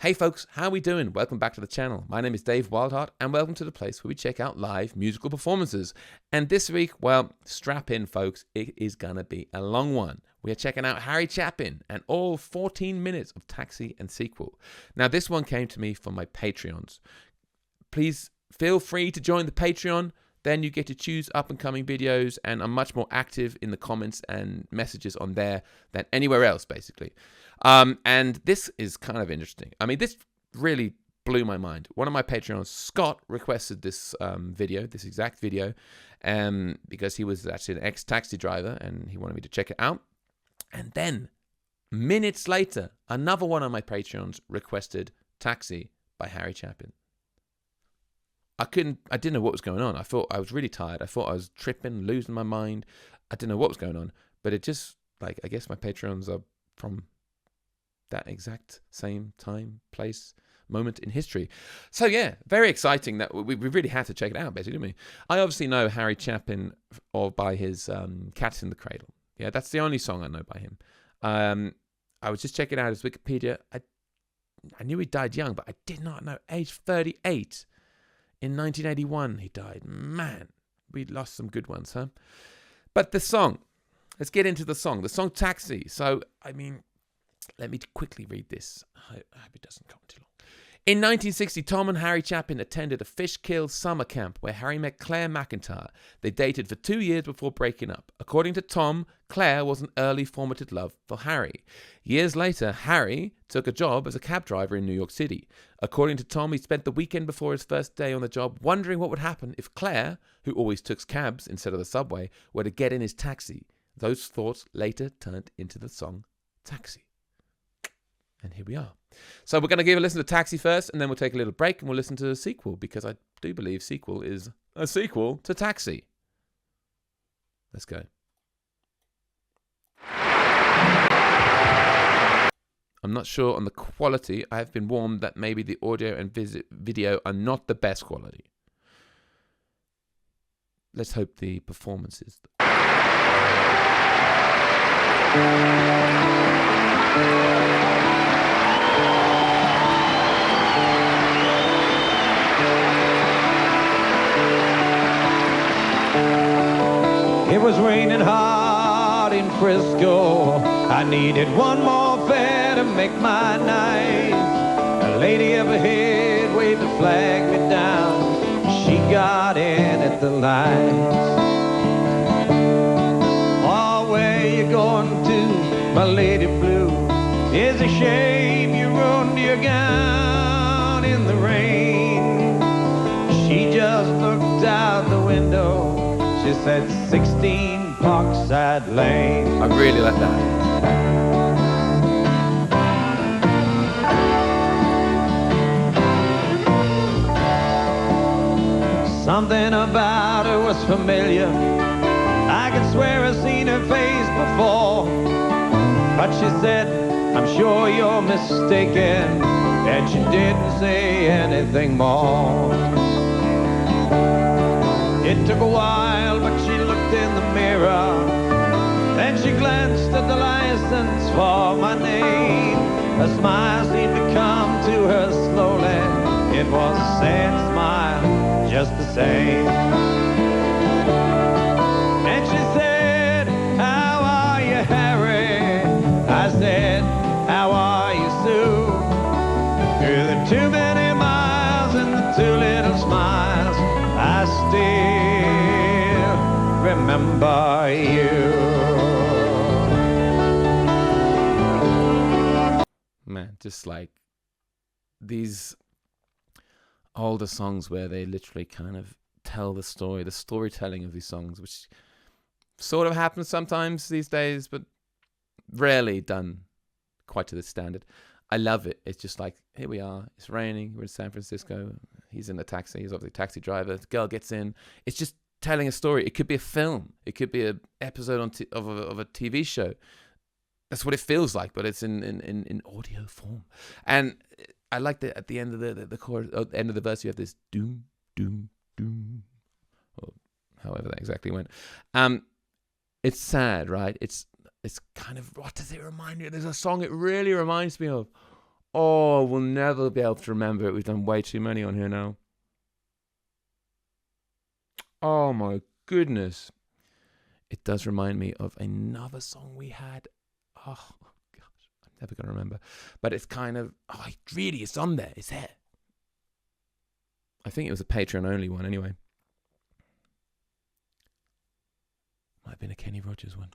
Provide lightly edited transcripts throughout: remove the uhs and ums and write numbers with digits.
Hey folks, how are we doing? Welcome back to the channel. My name is Dave Wildheart and welcome to the place where we check out live musical performances. And this week, well, strap in folks, it is gonna be a long one. We are checking out Harry Chapin and all 14 minutes of Taxi and Sequel. Now this one came to me from my Patreons. Please feel free to join the Patreon. Then you get to choose up and coming videos, and I'm much more active in the comments and messages on there than anywhere else, basically. And this is kind of interesting. I mean, this really blew my mind. One of my Patreons, Scott, requested this video, this exact video, because he was actually an ex-taxi driver and he wanted me to check it out. And then, minutes later, another one of my Patreons requested Taxi by Harry Chapin. I didn't know what was going on. I thought I was really tired. I thought I was tripping, losing my mind. I didn't know what was going on. But it just, like, I guess my Patreons are from that exact same time, place, moment in history. So yeah, very exciting that we really had to check it out, basically, didn't we? I obviously know Harry Chapin or by his Cats in the Cradle. Yeah, that's the only song I know by him. I was just checking out his Wikipedia. I knew he died young, but I did not know. Age 38. In 1981, he died. Man, we lost some good ones, huh? But the song. Let's get into the song. The song Taxi. So, I mean, let me quickly read this. I hope it doesn't go on too long. In 1960, Tom and Harry Chapin attended a Fishkill summer camp where Harry met Claire McIntyre. They dated for 2 years before breaking up. According to Tom, Claire was an early formative love for Harry. Years later, Harry took a job as a cab driver in New York City. According to Tom, he spent the weekend before his first day on the job wondering what would happen if Claire, who always took cabs instead of the subway, were to get in his taxi. Those thoughts later turned into the song Taxi. And here we are. So we're going to give a listen to Taxi first, and then we'll take a little break and we'll listen to the sequel, because I do believe Sequel is a sequel to Taxi. Let's go. I'm not sure on the quality. I have been warned that maybe the audio and video are not the best quality. Let's hope the performance is. It was raining hard in Frisco. I needed one more fare to make my night. A lady up ahead waved a flag me down. She got in at the lights. Oh, where you going to, my lady blue? It's a shame you ruined your gown in the rain. She just looked out the window. She said 16 Parkside Lane. I really like that. Something about her was familiar. I could swear I've seen her face before. But she said, I'm sure you're mistaken. And she didn't say anything more. It took a while, but she looked in the mirror. Then she glanced at the license for my name. A smile seemed to come to her slowly. It was a sad smile, just the same. And she said, how are you, Harry? I said, how are you, Sue? Through the too many miles and the too little smiles, I still remember you. Man, just like these older songs where they literally kind of tell the story, the storytelling of these songs, which sort of happens sometimes these days, but rarely done quite to this standard. I love it. It's just like, here we are. It's raining. We're in San Francisco. He's in a taxi. He's obviously a taxi driver. The girl gets in. It's just telling a story. It could be a film. It could be an episode of a TV show. That's what it feels like, but it's in audio form. And I like that at the end of the chorus, at the end of the verse, you have this doom, doom, doom, or however that exactly went. It's sad, right? It's kind of, what does it remind you? There's a song it really reminds me of. Oh, we'll never be able to remember it. We've done way too many on here now. Oh my goodness. It does remind me of another song we had. Oh gosh, I'm never going to remember. But it's kind of, it's on there. It's there. I think it was a Patreon only one anyway. Might have been a Kenny Rogers one.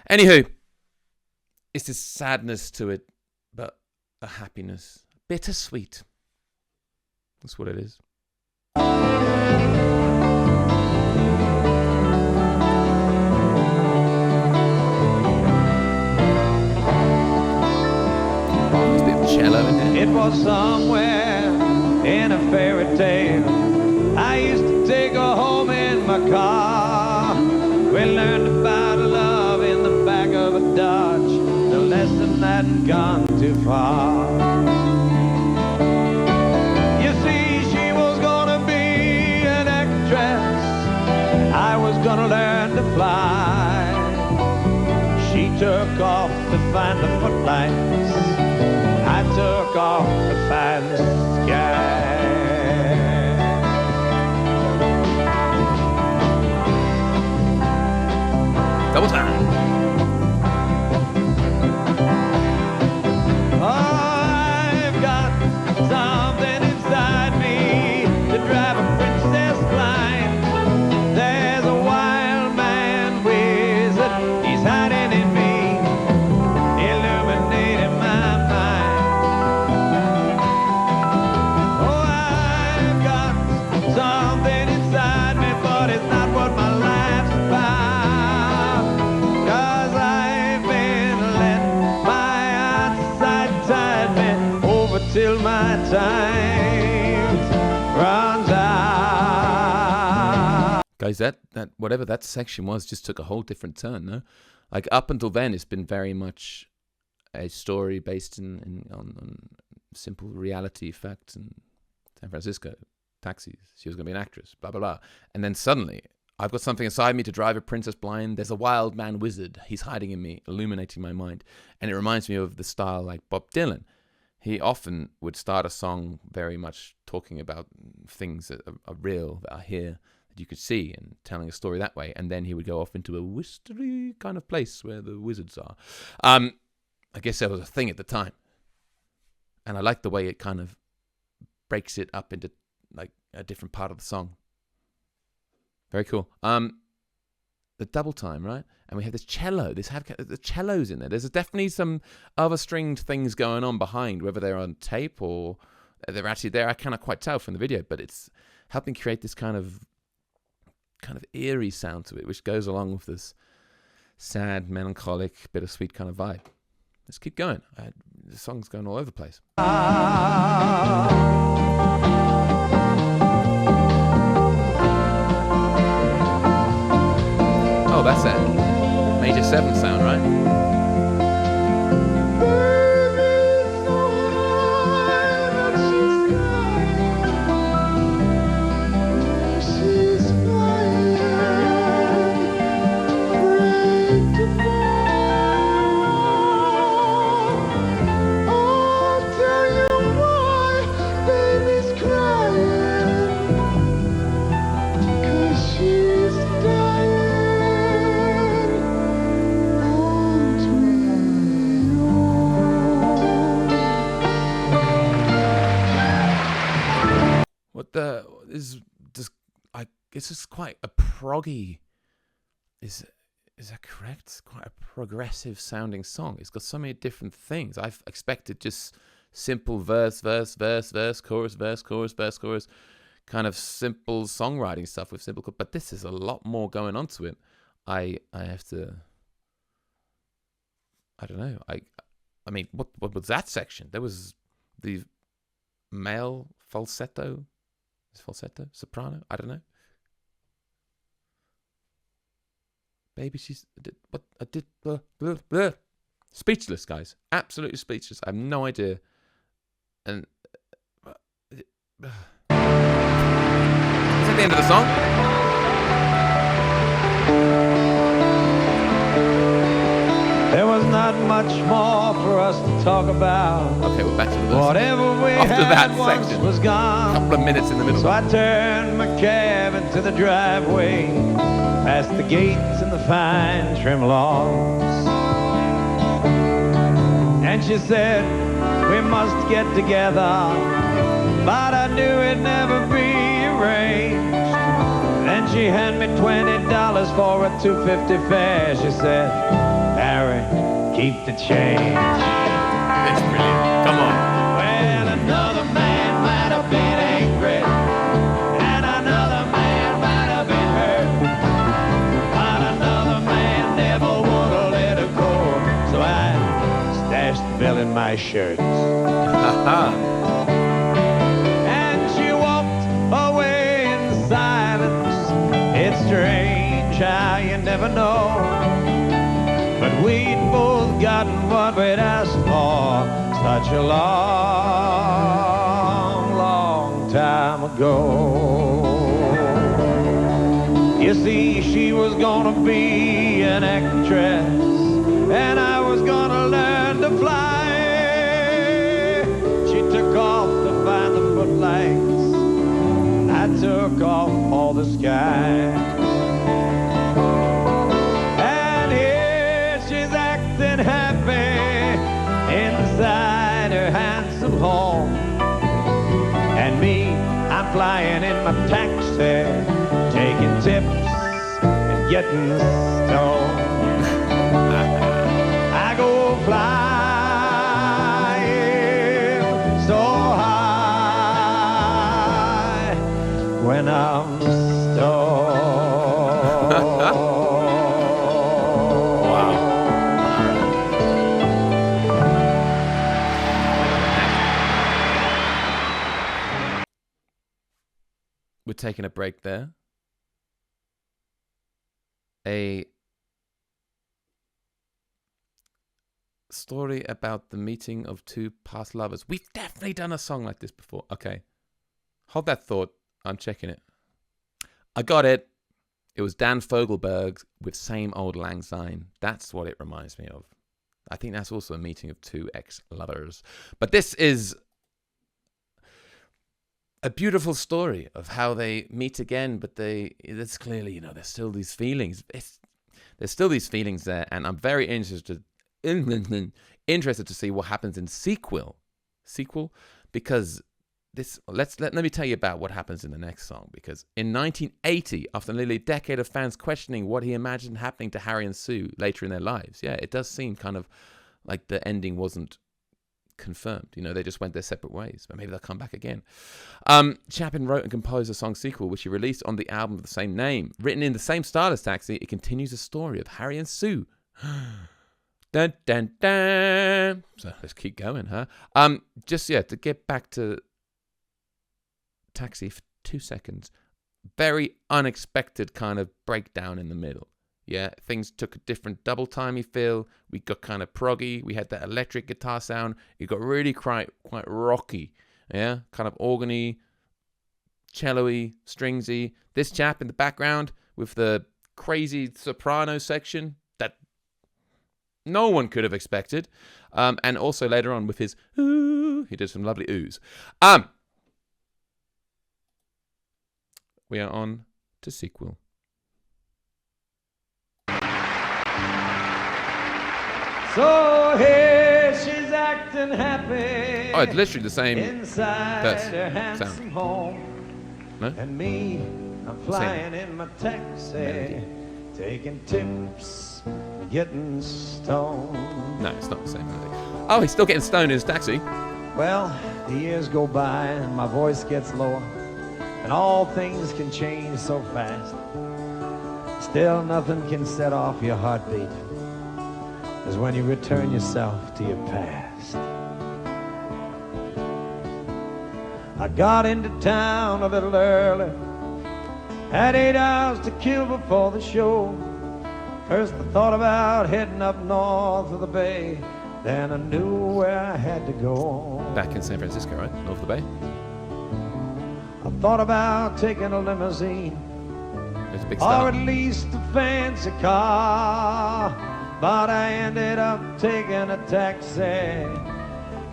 Anywho, it's this sadness to it, but a happiness. Bittersweet. That's what it is. There's a bit of cello in there. It was somewhere in a fairy tale. I used to take her home in my car. We learned about love in the back of a Dodge. The lesson hadn't gone too far. You see, she was gonna be an actress. I was gonna learn to fly. She took off to find the footlights. I took off to find the sky. Double time. I've got something inside me to drive a princess blind. There's a wild man wizard, he's hiding in me, illuminating my mind. Oh, I've got something inside me, but it's not what my life's about. 'Cause I've been let my outside tide me over till my time runs out. Guys, that whatever that section was just took a whole different turn, no? Like up until then, it's been very much a story based on simple reality facts in San Francisco. Taxis. She was going to be an actress, blah, blah, blah. And then suddenly, I've got something inside me to drive a princess blind. There's a wild man wizard. He's hiding in me, illuminating my mind. And it reminds me of the style like Bob Dylan. He often would start a song very much talking about things that are real, that are here, that you could see, and telling a story that way. And then he would go off into a mystery kind of place where the wizards are. I guess that was a thing at the time. And I like the way it kind of breaks it up into like a different part of the song. Very cool. The double time, right? And we have this cello. The cello's in there. There's definitely some other stringed things going on behind, whether they're on tape or they're actually there. I cannot quite tell from the video, but it's helping create this kind of eerie sound to it, which goes along with this sad, melancholic, bittersweet kind of vibe. Let's keep going. The song's going all over the place. Oh, that's that major 7 sound, right? It's just quite a proggy. Is that correct? It's quite a progressive sounding song. It's got so many different things. I've expected just simple verse, chorus, verse, chorus, kind of simple songwriting stuff with simple. But this is a lot more going on to it. I have to. I don't know. I mean, what was that section? There was the male falsetto, soprano. I don't know. Baby, speechless, guys. Absolutely speechless. I have no idea. And is that the end of the song? There was not not much more for us to talk about. Okay, we're back to the verse. Whatever we After had that once section. was gone. Couple of minutes in the middle. So I turned my cab into the driveway, past the gates and the fine trim lawns. And she said, we must get together, but I knew it'd never be arranged. Then she handed me $20 for a $2.50 fare. She said, Harry, keep the change. It's brilliant. Come on. Well, another man might have been angry, and another man might have been hurt, but another man never would have let her go. So I stashed the bill in my shirt. And she walked away in silence. It's strange how you never know, but we'd both gotten what we'd asked for such a long, long time ago. You see, she was gonna be an actress, and I was gonna learn to fly. She took off to find the footlights, I took off all the sky. And here she's acting happy inside her handsome home, and me, I'm flying in my taxi, taking tips and getting stoned. I go flying so high when I'm stoned. We're taking a break there. A story about the meeting of two past lovers. We've definitely done a song like this before. Okay. Hold that thought. I'm checking it. I got it. It was Dan Fogelberg with Same Old Lang Syne. That's what it reminds me of. I think that's also a meeting of two ex-lovers. But this is a beautiful story of how they meet again, but there's clearly, there's still these feelings. There's still these feelings there, and I'm very interested to see what happens in sequel, because let me tell you about what happens in the next song. Because in 1980, after nearly a decade of fans questioning what he imagined happening to Harry and Sue later in their lives, it does seem kind of like the ending wasn't confirmed. They just went their separate ways, but maybe they'll come back again. Chapin wrote and composed a song Sequel, which he released on the album of the same name. Written in the same style as Taxi, it continues the story of Harry and Sue. Dun, dun, dun. So let's keep going, huh? To get back to Taxi for 2 seconds. Very unexpected kind of breakdown in the middle. Yeah, things took a different double-timey feel. We got kind of proggy. We had that electric guitar sound. It got really quite rocky. Yeah, kind of organy, cello-y, stringsy. This chap in the background with the crazy soprano section that no one could have expected. And also later on with his ooh, he did some lovely oohs. We are on to Sequel. So here she's acting happy. Oh, it's literally the same inside her handsome home. No? And me, I'm flying in my taxi, Melody. taking tips, getting stoned. No, it's not the same melody. Oh, he's still getting stoned in his taxi. Well, the years go by and my voice gets lower, and all things can change so fast. Still, nothing can set off your heartbeat is when you return yourself to your past. I got into town a little early, had 8 hours to kill before the show. First I thought about heading up north of the bay, then I knew where I had to go. Back in San Francisco, right? North of the Bay. I thought about taking a limousine, It's a big or star. at least a fancy car. but I ended up taking a taxi,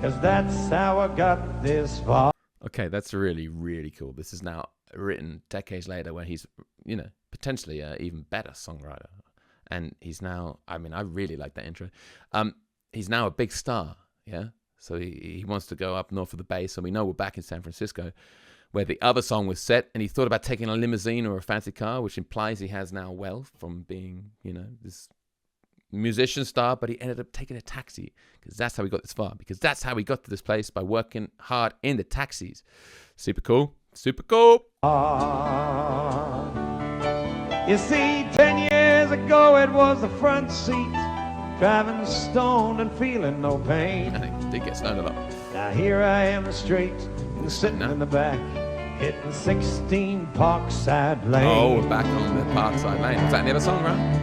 'cause that's how I got this far. Okay, that's really, really cool. This is now written decades later when he's, you know, potentially an even better songwriter. And he's now, I mean, I really like that intro. He's now a big star, yeah? So he wants to go up north of the Bay. So we know we're back in San Francisco, where the other song was set. And he thought about taking a limousine or a fancy car, which implies he has now wealth from being, you know, this musician star. But he ended up taking a taxi, because that's how he got this far. Because that's how he got to this place, by working hard in the taxis. Super cool. Super cool. You see, 10 years ago it was the front seat, driving stoned and feeling no pain. I think he did get stoned a lot. Now here I am straight and sitting in the back, hitting 16 Parkside Lane. Oh, we're back on the Parkside Lane. Is that the other song, right?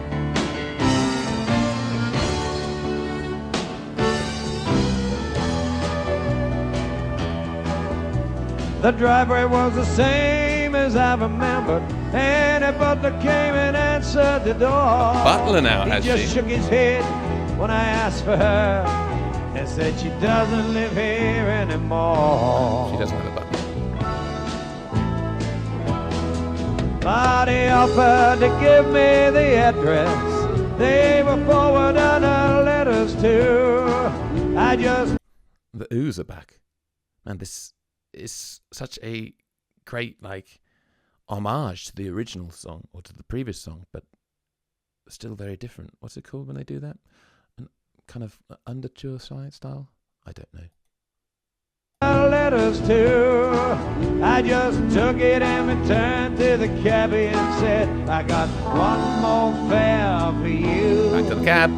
The driveway was the same as I remembered, and a butler came and answered the door. Butler now, has he just she? shook his head when I asked for her, and said she doesn't live here anymore. She doesn't have a butler. But he offered to give me the address they were forwarding her letters to. I just... The oohs are back. Man, this is such a great, like, homage to the original song, or to the previous song, but still very different. What's it called when they do that? An kind of underture style? I don't know. Letters to, I just took it and returned to the cabbie and said, I got one more fare for you. Back to the cab.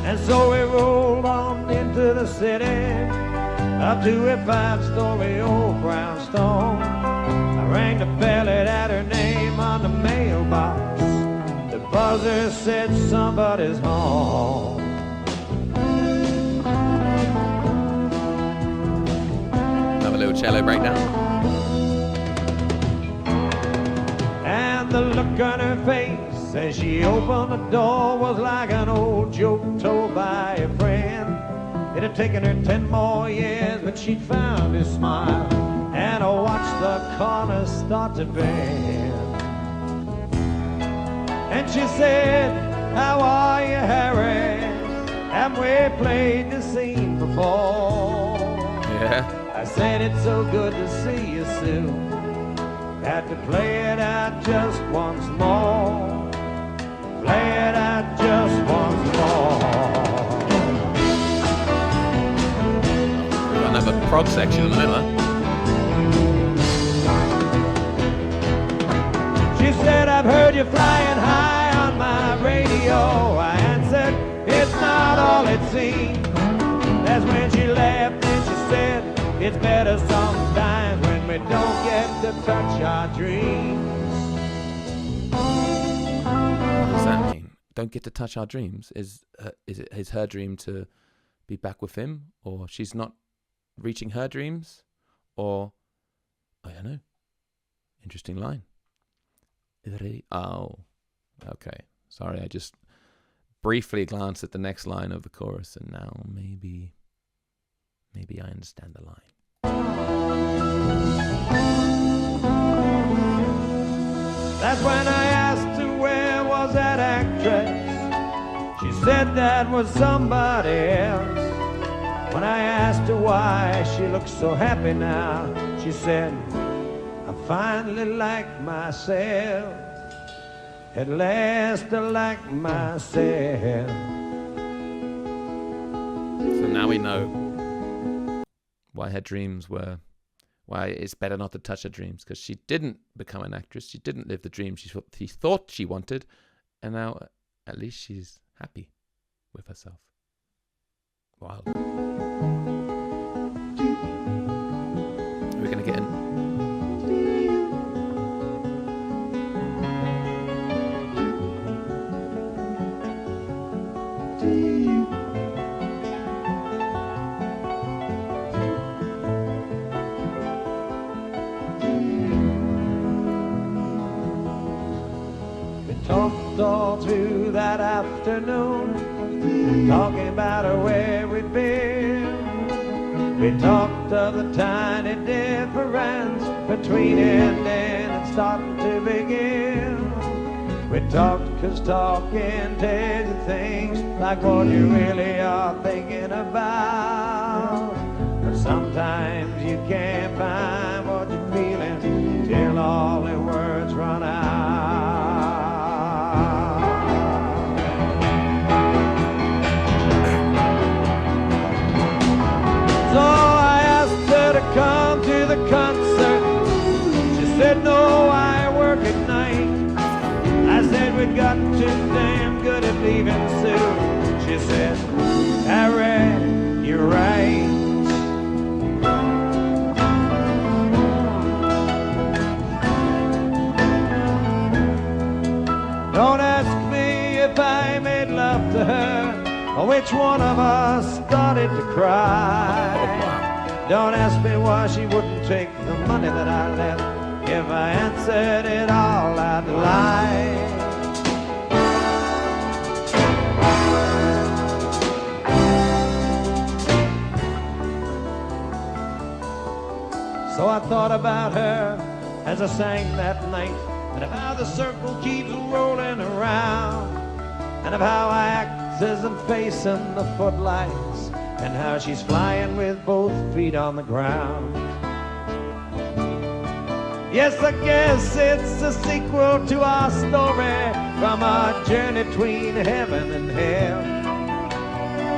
And so we rolled on into the city, up to a 5-story old brownstone. I rang the bell, it had her name on the mailbox. The buzzer said somebody's home. Have a little cello breakdown. And the look on her face as she opened the door was like an old joke told by a friend. It had taken her 10 more years, but she'd found his smile, and I watched the corner start to bend. And she said, how are you, Harry? Have we played the scene before? Yeah. I said, it's so good to see you, Sue. Had to play it out just once more. Play it out just once more. We've got another prog section in the middle, huh? She said, I've heard you flying high on my radio. I answered, it's not all it seems. That's when she laughed and she said, it's better sometimes when we don't get to touch our dreams. What does that mean? Don't get to touch our dreams? Is her dream to be back with him, or she's not reaching her dreams, or I don't know. Interesting line. Oh, okay. Sorry, I just briefly glanced at the next line of the chorus, and now maybe I understand the line. That's when I asked her where was that actress. She said that was somebody else. When I asked her why she looked so happy now, she said, I finally like myself. At last I like myself. So now we know why her dreams were, why it's better not to touch her dreams, because she didn't become an actress. She didn't live the dream she thought she wanted, and now at least she's happy with herself. Wow. We're going to get in. all through that afternoon, talking about where we'd been. We talked of the tiny difference between ending and starting to begin. We talked 'cause talking tells you things like what you really are thinking about. But sometimes you can't find what you're feeling till all the words run out. So I asked her to come to the concert. She said, no, I work at night. I said, we got too damn good at leaving soon. She said, Harry, you're right. Don't ask me if I made love to her or which one of us started to cry. Don't ask me why she wouldn't take the money that I left. If I answered it all, I'd lie. So I thought about her as I sang that night, and of how the circle keeps rolling around, and of how I act as I'm facing the footlights, and how she's flying with both feet on the ground. Yes, I guess it's a sequel to our story, from our journey between heaven and hell,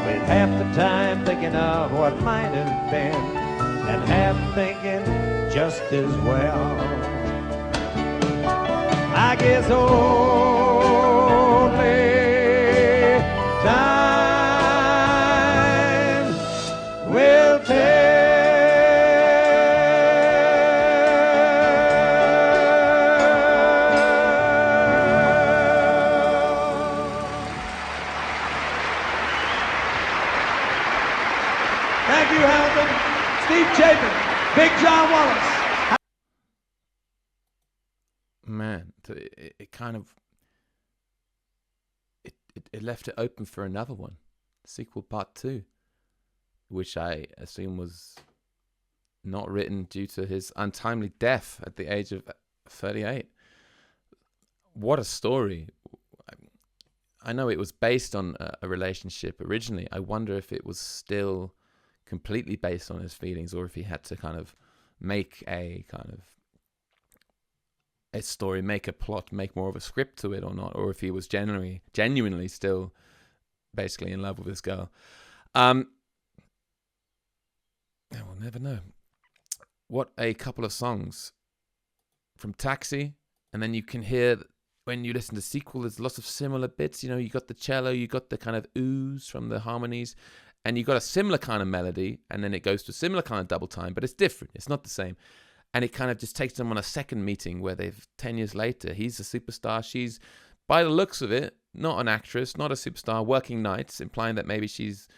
with half the time thinking of what might have been, and half thinking just as well. I guess only time will tell. Thank you, Hamilton. Steve Chapin, Big John Wallace. Man, it kind of it left it open for another one, sequel part 2, which I assume was not written due to his untimely death at the age of 38. What a story. I know it was based on a relationship originally. I wonder if it was still completely based on his feelings, or if he had to kind of make a story, make a plot, make more of a script to it or not, or if he was genuinely still basically in love with this girl. We'll never know. What a couple of songs from Taxi, and then you can hear when you listen to Sequel, there's lots of similar bits. You know, you got the cello, you got the kind of ooze from the harmonies, and you got a similar kind of melody, and then it goes to a similar kind of double time, but it's different. It's not the same. And it kind of just takes them on a second meeting where 10 years later, he's a superstar. She's, by the looks of it, not an actress, not a superstar, working nights, implying that maybe she's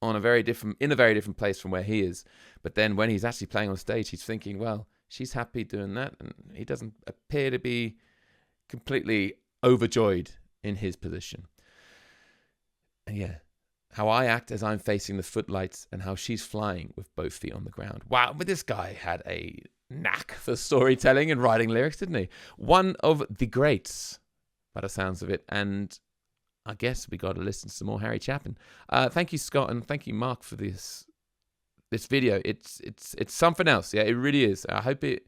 in a very different place from where he is. But then when he's actually playing on stage, he's thinking, well, she's happy doing that. And he doesn't appear to be completely overjoyed in his position. And yeah, how I act as I'm facing the footlights and how she's flying with both feet on the ground. Wow, but this guy had a knack for storytelling and writing lyrics, didn't he? One of the greats, by the sounds of it. And I guess we got to listen to some more Harry Chapin. Thank you, Scott, and thank you, Mark, for this video. It's something else. Yeah, it really is. I hope it,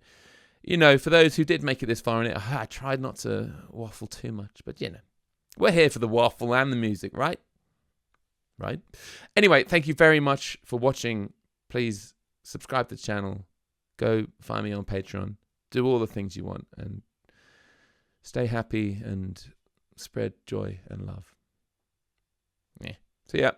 you know, for those who did make it this far in it, I tried not to waffle too much, but you know, we're here for the waffle and the music, right? Right? Anyway, thank you very much for watching. Please subscribe to the channel. Go find me on Patreon. Do all the things you want and stay happy and spread joy and love. Yeah. See ya.